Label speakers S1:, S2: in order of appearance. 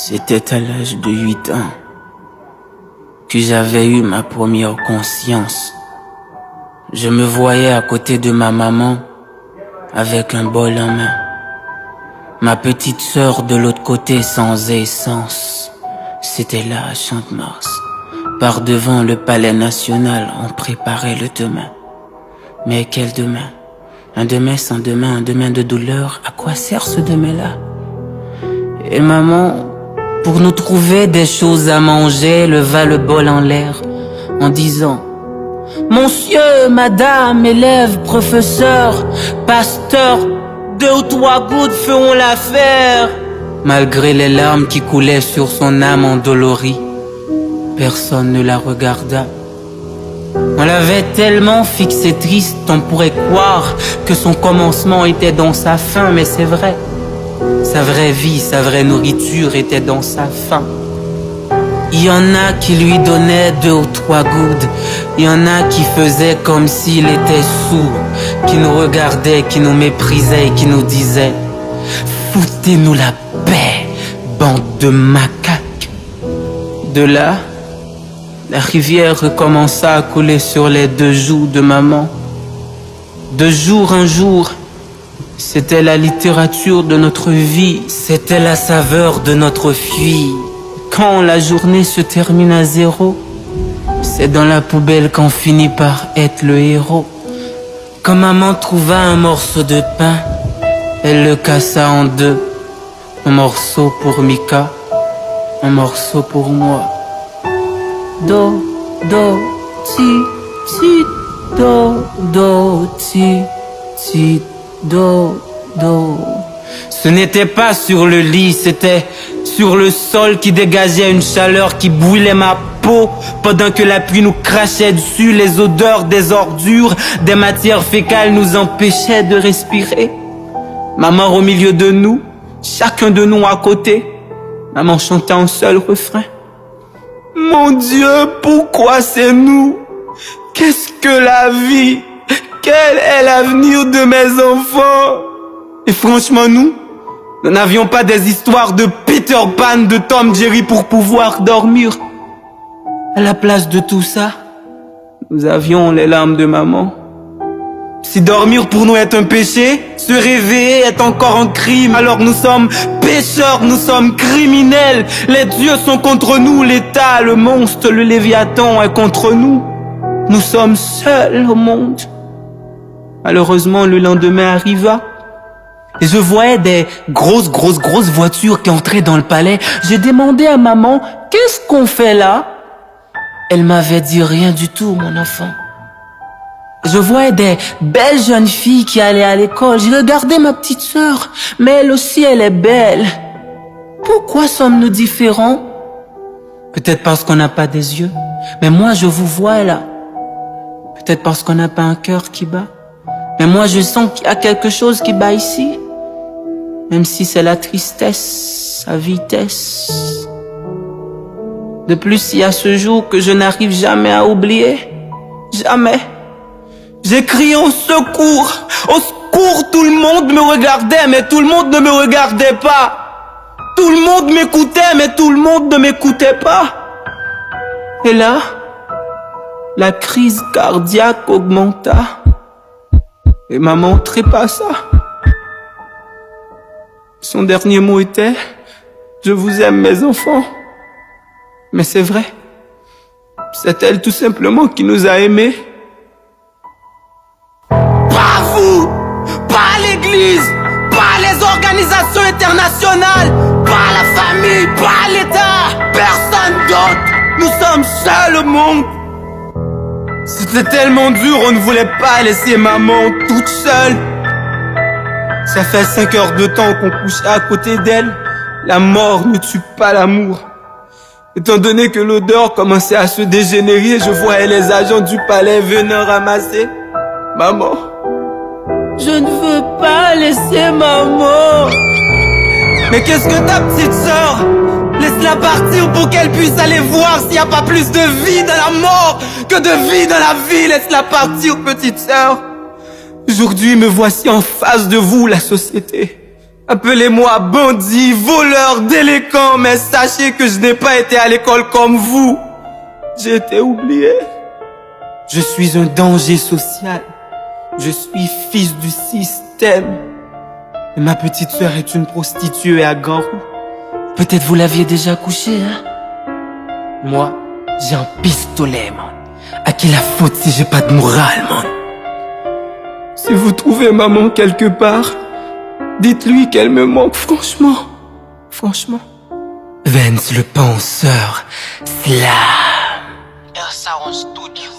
S1: C'était à l'âge de 8 ans que j'avais eu ma première conscience. Je me voyais à côté de ma maman avec un bol en main. Ma petite sœur de l'autre côté sans essence. C'était là à Champ-de-Mars. Par devant le palais national, on préparait le demain. Mais quel demain? Un demain sans demain, un demain de douleur. À quoi sert ce demain-là? Et maman, pour nous trouver des choses à manger, leva le bol en l'air en disant: Monsieur, madame, élève, professeur, pasteur, 2 ou 3 gouttes feront l'affaire. Malgré les larmes qui coulaient sur son âme endolorie, personne ne la regarda. On l'avait tellement fixé triste, on pourrait croire que son commencement était dans sa fin, mais c'est vrai. Sa vraie vie, sa vraie nourriture était dans sa faim. Il y en a qui lui donnaient 2 ou 3 gouttes. Il y en a qui faisaient comme s'il était sourd, qui nous regardaient, qui nous méprisaient et qui nous disaient: foutez-nous la paix, bande de macaques. De là, la rivière recommença à couler sur les 2 joues de maman. De jour en jour, c'était la littérature de notre vie, c'était la saveur de notre fille. Quand la journée se termine à 0, c'est dans la poubelle qu'on finit par être le héros. Quand maman trouva un morceau de pain, elle le cassa en 2. Un morceau pour Mika, un morceau pour moi. Do, do, ti, ti, do, do, ti, ti, do, do. Ce n'était pas sur le lit, c'était sur le sol qui dégageait une chaleur qui brûlait ma peau pendant que la pluie nous crachait dessus. Les odeurs des ordures, des matières fécales nous empêchaient de respirer. Maman au milieu de nous, chacun de nous à côté. Maman chantait un seul refrain: mon Dieu, pourquoi c'est nous? Qu'est-ce que la vie? Quel est l'avenir de mes enfants? Et franchement, nous n'avions pas des histoires de Peter Pan, de Tom Jerry pour pouvoir dormir. À la place de tout ça, nous avions les larmes de maman. Si dormir pour nous est un péché, se réveiller est encore un crime. Alors nous sommes pécheurs, nous sommes criminels. Les dieux sont contre nous, l'État, le monstre, le Léviathan est contre nous. Nous sommes seuls au monde. Malheureusement, le lendemain arriva. Et je voyais des grosses voitures qui entraient dans le palais. J'ai demandé à maman: qu'est-ce qu'on fait là? Elle m'avait dit: rien du tout, mon enfant. Je voyais des belles jeunes filles qui allaient à l'école. J'ai regardé ma petite sœur, mais elle aussi, elle est belle. Pourquoi sommes-nous différents? Peut-être parce qu'on n'a pas des yeux. Mais moi, je vous vois là. Peut-être parce qu'on n'a pas un cœur qui bat. Mais moi, je sens qu'il y a quelque chose qui bat ici. Même si c'est la tristesse à vitesse. De plus, il y a ce jour que je n'arrive jamais à oublier. Jamais. J'ai crié au secours. Au secours, tout le monde me regardait, mais tout le monde ne me regardait pas. Tout le monde m'écoutait, mais tout le monde ne m'écoutait pas. Et là, la crise cardiaque augmenta. Et maman trépassa. Son dernier mot était: je vous aime, mes enfants. Mais c'est vrai. C'est elle tout simplement qui nous a aimés. Pas vous, pas l'église, pas les organisations internationales, pas la famille, pas l'État, personne d'autre. Nous sommes seuls au monde. C'était tellement dur, on ne voulait pas laisser maman toute seule. Ça fait 5 heures de temps qu'on couchait à côté d'elle. La mort ne tue pas l'amour. Étant donné que l'odeur commençait à se dégénérer, je voyais les agents du palais venir ramasser maman. Je ne veux pas laisser maman. Mais qu'est-ce que ta petite sœur? Laisse-la partir pour qu'elle puisse aller voir s'il n'y a pas plus de vie dans la mort que de vie dans la vie. Laisse-la partir, petite sœur. Aujourd'hui, me voici en face de vous, la société.
S2: Appelez-moi bandit, voleur, délinquant, mais sachez que je n'ai pas été à l'école comme vous. J'ai été oublié. Je suis un danger social. Je suis fils du système. Et ma petite sœur est une prostituée à Garou.
S1: Peut-être vous l'aviez déjà couché, hein?
S2: Moi, j'ai un pistolet, man. À qui la faute si j'ai pas de morale, man? Si vous trouvez maman quelque part, dites-lui qu'elle me manque, franchement. Franchement.
S1: Vance le penseur, Slam.
S3: Elsa on studio.